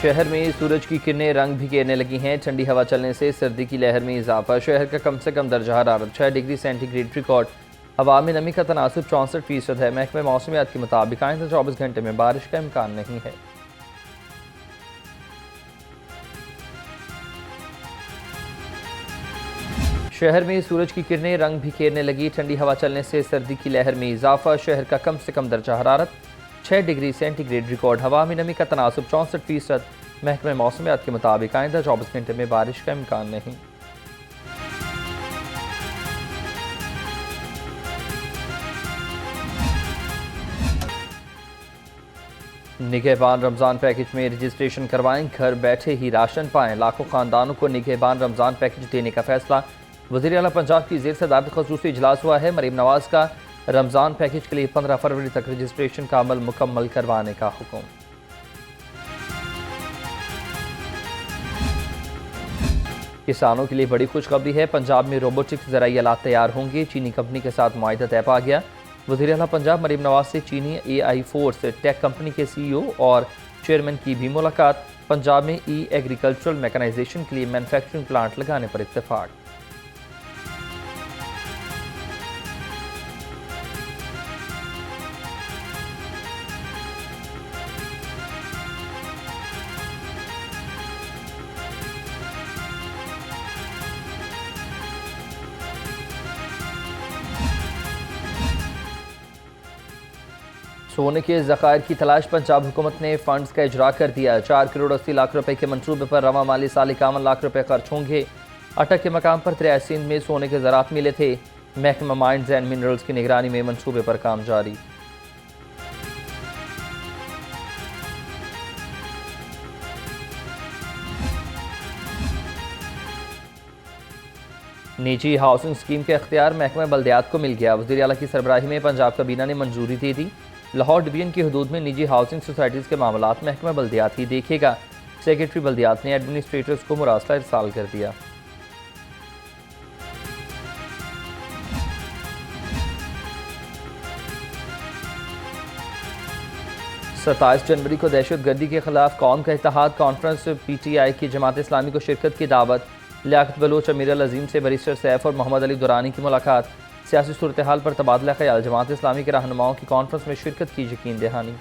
शहर में सूरज की किरणें रंग बिखेरने लगी हैं। ठंडी हवा चलने से सर्दी की लहर में इजाफा। शहर का कम से कम दर्जा हरारत 6 डिग्री सेंटीग्रेड रिकॉर्ड। हवा में नमी का तनासुब 64% है। महकमे मौसमियात के मुताबिक आइंदा 24 घंटे में बारिश का इम्कान नहीं है। शहर में सूरज की किरणें रंग बिखेरने लगी। ठंडी हवा चलने से सर्दी की लहर में इजाफा। शहर का कम से कम दर्जा हरारत 6 डिग्री सेंटीग्रेड रिकॉर्ड। हवा में नमी का तनासुब 64%। महकमे मौसमियात के मुताबिक आइंदा 24 घंटे में बारिश का इम्कान नहीं। निगहबान रमज़ान पैकेज में रजिस्ट्रेशन करवाएं, घर बैठे ही राशन पाएं। लाखों खानदानों को निगहबान रमज़ान पैकेज देने का फैसला। वज़ीर आला पंजाब की ज़ेर सदारत ख़ुसूसी इजलास हुआ है। मरीम नवाज़ का रमज़ान पैकेज के लिए 15 फरवरी तक रजिस्ट्रेशन का अमल मुकम्मल करवाने का हुक्म। किसानों के लिए बड़ी खुशखबरी है। पंजाब में रोबोटिक्स ज़राई आलात तैयार होंगे। चीनी कंपनी के साथ मुआहिदा तय पा गया। वज़ीर आला पंजाब मरीम नवाज से चीनी AI फोर्स टेक कंपनी के CEO और चेयरमैन की भी मुलाकात। पंजाब में एग्रीकल्चरल मैकेनाइजेशन के लिए मैन्युफैक्चरिंग प्लांट लगाने पर इत्तेफाक। सोने के ज़खायर की तलाश। पंजाब हुकूमत ने फंड्स का इजरा कर दिया। 4 करोड़ 80 लाख रुपए के मंसूबे पर रवा माली साल 51 लाख रुपए खर्च होंगे। अटक के मकाम पर 83 सिंध में सोने के ज़रात मिले थे। महकमा माइंस एंड मिनरल्स की निगरानी में मंसूबे पर काम जारी। निजी हाउसिंग स्कीम के अख्तियार महकमा बल्दियात को मिल गया। वज़ीर आला की सरबराही में पंजाब काबीना ने मंजूरी दे दी। लाहौर डिवीजन की हदूद में निजी हाउसिंग सोसाइटीज़ के मामलात महकमा बल्दियात ही देखेगा। सेक्रेटरी बल्दियात ने एडमिनिस्ट्रेटर्स को मुरासला इरसाल कर दिया। 27 जनवरी को दहशतगर्दी के खिलाफ कौम का इत्तेहाद कॉन्फ्रेंस। PTI की जमात इस्लामी को शिरकत की दावत। लियाकत बलोच, अमीर अल अजीम से बैरिस्टर सैफ और मोहम्मद अली दुरानी की मुलाकात। सियासी सूरत हाल पर तबादला ख्याल। जमात इस्लामी के रहनुमाओं की कॉन्फ्रेंस में शिरकत की यकीन दहानी।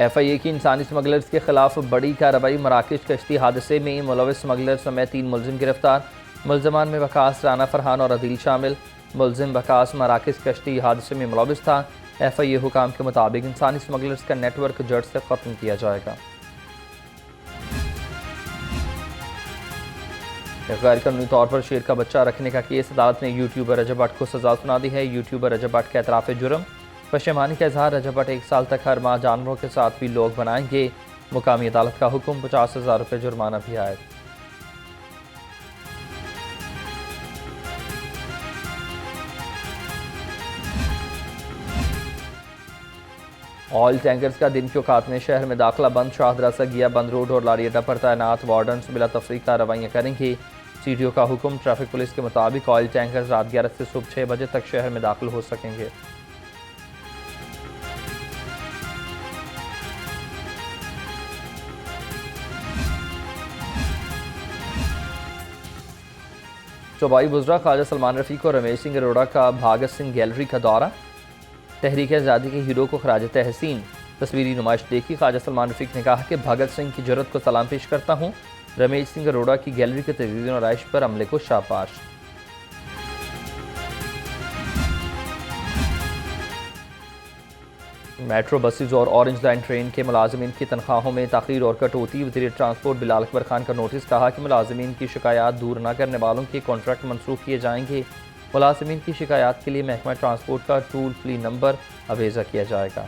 FIA की इंसानी स्मगलर्स के खिलाफ बड़ी कार्रवाई। मराकश कश्ती हादसे में मुलविस स्मगलर समेत 3 मुलजिम गिरफ्तार। मुलजमान में वकास, राना फरहान और अदील शामिल। मुलजिम वकास मराकश कश्ती हादसे में मुलविस था। FIA हुकाम के मुताबिक इंसानी स्मगलर्स का नेटवर्क जड़ से ख़त्म किया जाएगा। गैर कानूनी तौर पर शेर का बच्चा रखने का केस। अदालत ने यूट्यूबर रजब भट्ट को सजा सुना दी है। यूट्यूबर रजब भट्ट के एतराफ़ जुर्म पशेमानी का इजहार। रजब भट्ट 1 साल तक हर माह जानवरों के साथ भी लोग बनाएंगे। मुकामी अदालत का हुक्म। 50,000 रुपये जुर्माना भी आए। ऑयल टैंकर्स का दिन के औकात में शहर में दाखिला बंद। शाहदरा सगिया बंद रोड और लारी अड्डा पर तैनात वार्डन्स बिला तफरीक कार्रवाइयाँ करेंगे। CDO का हुक्म। ट्रैफिक पुलिस के मुताबिक ऑयल टैंकर्स रात 11 से सुबह 6 बजे तक शहर में दाखिल हो सकेंगे। चौबाई बुजरा ख्वाजा सलमान रफ़ीक और रमेश सिंह अरोड़ा का भगत सिंह गैलरी का दौरा। तहरीक आज़ादी के हीरो को खराज तहसीन तस्वीरी नुमाइश देखी। ख्वाजा सलमान रफ़ीक ने कहा कि भगत सिंह की जरूरत को सलाम पेश करता हूँ। रमेश सिंह अरोड़ा की गैलरी के तजदीद और आयश पर अमले को शाबाश। मेट्रो बसेज और ऑरेंज लाइन ट्रेन के मुलाजमीन की तनख्वाहों में ताख़ीर और कटौती। वज़ीर ट्रांसपोर्ट बिलाल अकबर खान का नोटिस। कहा कि मुलाजमीन की शिकायत दूर न करने वालों के कॉन्ट्रैक्ट मनसूख किए जाएंगे। मुलाजमीन की शिकायत के लिए महकमा ट्रांसपोर्ट का टोल फ्री नंबर अवेजा किया जाएगा।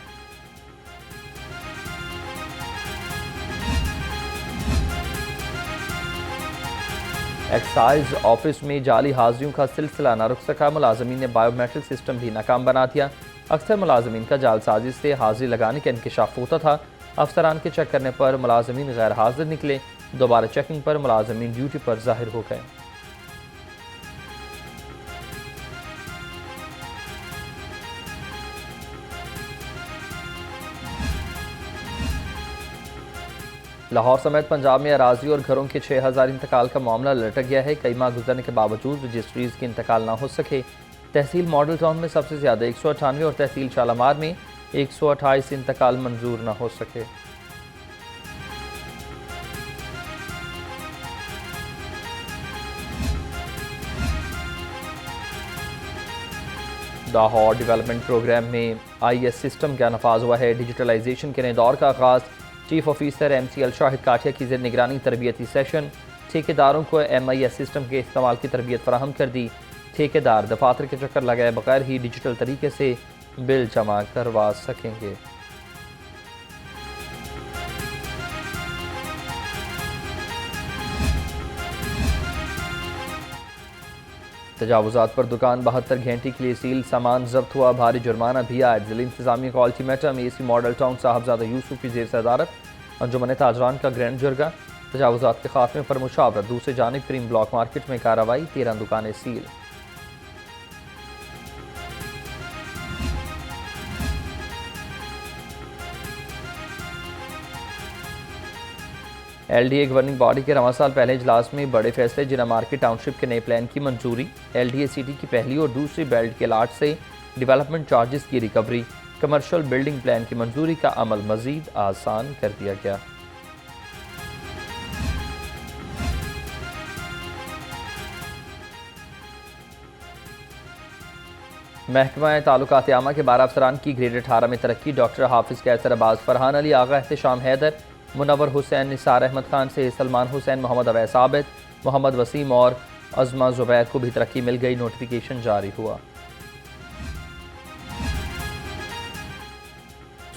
एक्साइज ऑफिस में जाली हाजिरियों का सिलसिला न रुक सका। मुलाजमीन ने बायोमेट्रिक सिस्टम भी नाकाम बना दिया। अक्सर मुलाजमीन का जालसाजी से हाजिरी लगाने का इंकशाफ होता था। अफसरान के चेक करने पर मुलाजमीन गैर हाजिर निकले। दोबारा चेकिंग पर मुलाजमीन ड्यूटी पर जाहिर हो गए। लाहौर समेत पंजाब में अराजी और घरों के 6000 इंतकाल का मामला लटक गया है। कई माह गुजरने के बावजूद रजिस्ट्रीज के इंतकाल ना हो सके। तहसील मॉडल टाउन में सबसे ज़्यादा 198 और तहसील शालामार में 128 इंतकाल मंजूर ना हो सके। लाहौर डेवलपमेंट प्रोग्राम में IS सिस्टम का नफाज हुआ है। डिजिटलाइजेशन के नए दौर का आगाज़। चीफ ऑफिसर MCL शाहिद काठिया की ज़ेर निगरानी तरबियती सेशन। ठेकेदारों को MIS सिस्टम के इस्तेमाल की तरबियत फराहम कर दी। ठेकेदार दफातर के चक्कर लगाए बगैर ही डिजिटल तरीके से बिल जमा करवा सकेंगे। तजावुजात पर दुकान 72 घंटे के लिए सील। सामान जब्त हुआ। भारी जुर्माना भी आया। जिला इंतजामिया का ultimatum. AC Model Town Sahibzada Yusuf की जेर सदारत अंजुमन ताजरान का ग्रैंड जुर्गा। तजावुजात के खात्मे पर मुशावरत। दूसरी जानिब क्रीम ब्लॉक मार्केट में कार्रवाई। 13 दुकानें सील। LDA गवर्निंग बॉडी के रवां साल पहले इजलास में बड़े फैसले। जिला मार्केट टाउनशिप के नए प्लान की मंजूरी। LDA सिटी की पहली और दूसरी बेल्ट के लाट से डेवलपमेंट चार्जेस की रिकवरी। कमर्शियल बिल्डिंग प्लान की मंजूरी का अमल मजीद आसान कर दिया गया। महकमा ताल्लुकात आमा के 12 अफसरान की ग्रेड 18 में तरक्की। डॉक्टर हाफिज कैसर अब्बास, फरहान अली आगा, एहतशाम हैदर, मुनव्वर हुसैन, निसार अहमद खान से सलमान हुसैन, मोहम्मद अवैस आबिद, मोहम्मद वसीम और अजमा जुबैर को भी तरक्की मिल गई। नोटिफिकेशन जारी हुआ।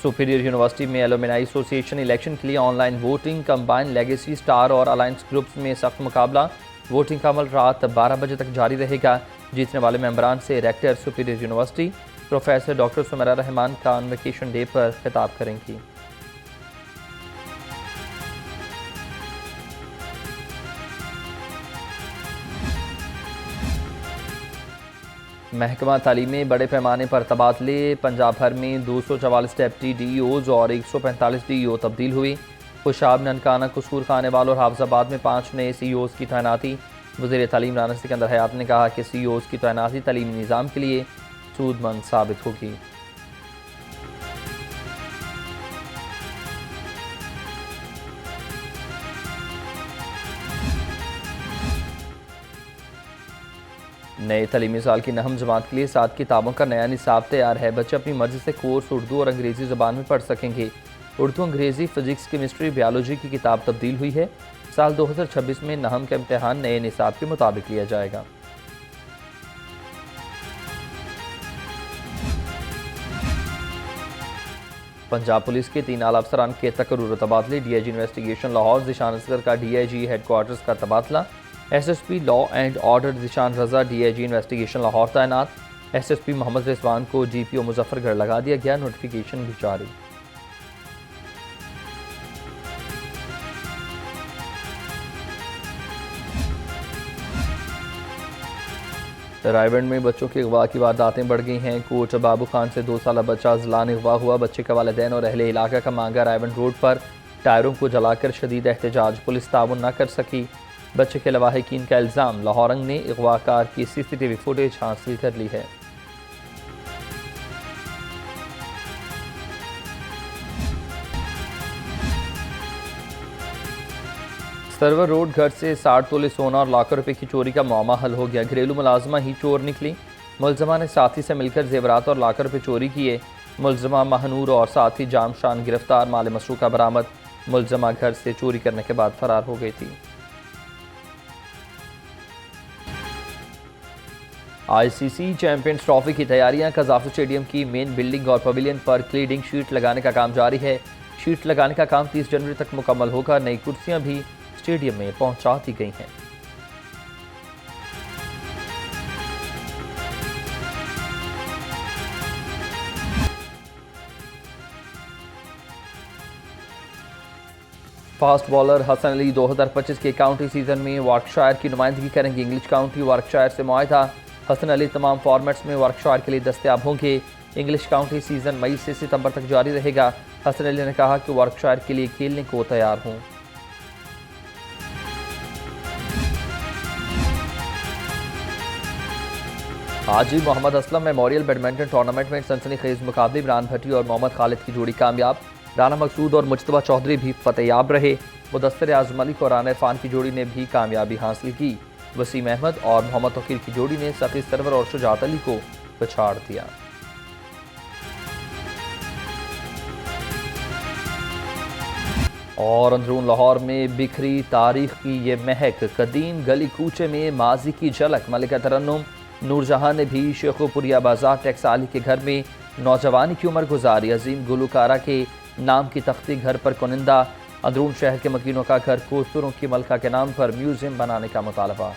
सुपीरियर यूनिवर्सिटी में एलुमनाई एसोसिएशन इलेक्शन के लिए online voting. Combine legacy, star और अलायंस ग्रुप्स में सख्त मुकाबला। वोटिंग का अमल रात 12 बजे तक जारी रहेगा। जीतने वाले मेंबरान से rector Superior University professor doctor Sumera Rehman convocation day पर खिताब करेंगी। महकमा तालीम में बड़े पैमाने पर तबादले। पंजाब भर में 244 डेप्टी DEOs और 145 DEO तब्दील हुई। खुशाब, ननकाना, कसूर, खानेवाल और हाफजाबाद में 5 नए CEOs की तैनाती। वज़ीर तालीम राना सिकंदर हयात ने कहा कि CEOs की तैनाती तालीमी निज़ाम के लिए सूदमंद साबित होगी। नए तालीमी साल की नहम जमात के लिए 7 किताबों का नया निसाब तैयार है। बच्चे अपनी मर्जी से कोर्स उर्दू और अंग्रेज़ी ज़बान में पढ़ सकेंगे। उर्दू, अंग्रेज़ी, फिजिक्स, केमिस्ट्री, बायोलॉजी की किताब तब्दील हुई है। साल 2026 में नहम का इम्तिहान नए निसाब के मुताबिक लिया जाएगा। पंजाब पुलिस के 3 आला अफसरान के तकर्रुर तबादले। DIG इन्वेस्टिगेशन लाहौर ज़ीशान असगर का DIG हेडक्वार्टर्स का तबादला। SSP law and order Zeeshan Raza DIG investigation Lahore तैनात। SSP मोहम्मद रिजवान को GPO मुजफ्फरगढ़ लगा दिया गया। नोटिफिकेशन भी जारी। रायबंड में बच्चों के अगवा की वारदातें बढ़ गई हैं। कोच बाबू खान से 2 साला बच्चा अजलान अगवा हुआ। बच्चे का वालिदैन और अहले इलाका का मांगा। रायबंड रोड पर टायरों को जलाकर शदीद एहतजाज। पुलिस ताउन न कर सकी। बच्चे के लवाहिकीन का इल्ज़ाम। लाहौरंग ने अगवाकार की CCTV फुटेज हासिल कर ली है। सरवर रोड घर से 60 तोले सोना और लाखों रुपए की चोरी का मामला हल हो गया। घरेलू मुलाजमा ही चोर निकली। मुलजमा ने साथी से मिलकर जेवरात और लाखों रुपए चोरी किए। मुलजमा महनूर और साथी जामशान गिरफ्तार। माल मसरूका बरामद। मुलजमा घर से चोरी करने के बाद फरार हो गई थी। ICC चैंपियंस ट्रॉफी की तैयारियां। कजाफू स्टेडियम की मेन बिल्डिंग और पवेलियन पर क्लीडिंग शीट लगाने का काम जारी है। शीट लगाने का काम 30 जनवरी तक मुकम्मल होगा। नई कुर्सियां भी स्टेडियम में पहुंचा दी गई हैं। फास्ट बॉलर हसन अली 2025 के काउंटी सीजन में वार्कशायर की नुमाइंदगी करेंगे। इंग्लिश काउंटी वार्कशायर से मुआहदा। हसन अली तमाम फॉर्मेट्स में वार्कशायर के लिए दस्तयाब होंगे। इंग्लिश काउंटी सीजन मई से सितंबर तक जारी रहेगा। हसन अली ने कहा कि वार्कशायर के लिए खेलने को तैयार हूं। Haji Mohammad Aslam memorial badminton tournament में सनसनीखेज मुकाबले इमरान भट्टी और मोहम्मद खालिद की जोड़ी कामयाब। राना मकसूद और मुजतबा चौधरी भी फतेयाब रहे। मुदस्सिर आज़म मलिक और राना इरफान की जोड़ी ने भी कामयाबी हासिल की। वसीम अहमद और मोहम्मद तौकीर की जोड़ी ने सफ़ी सरवर और शुजात अली को पछाड़ दिया। और अंदरून लाहौर में बिखरी तारीख की ये महक, कदीम गली कूचे में माजी की झलक। मलिका तरन्नुम नूरजहां ने भी शेखुपुरिया बाजार टैक्साली के घर में नौजवानी की उम्र गुजारी। अजीम गुलकारा के नाम की तख्ती घर पर कुनिंदा। अंदरून शहर के मकीनों का घर कोस्तरों की मलका के नाम पर म्यूजियम बनाने का मुतालबा।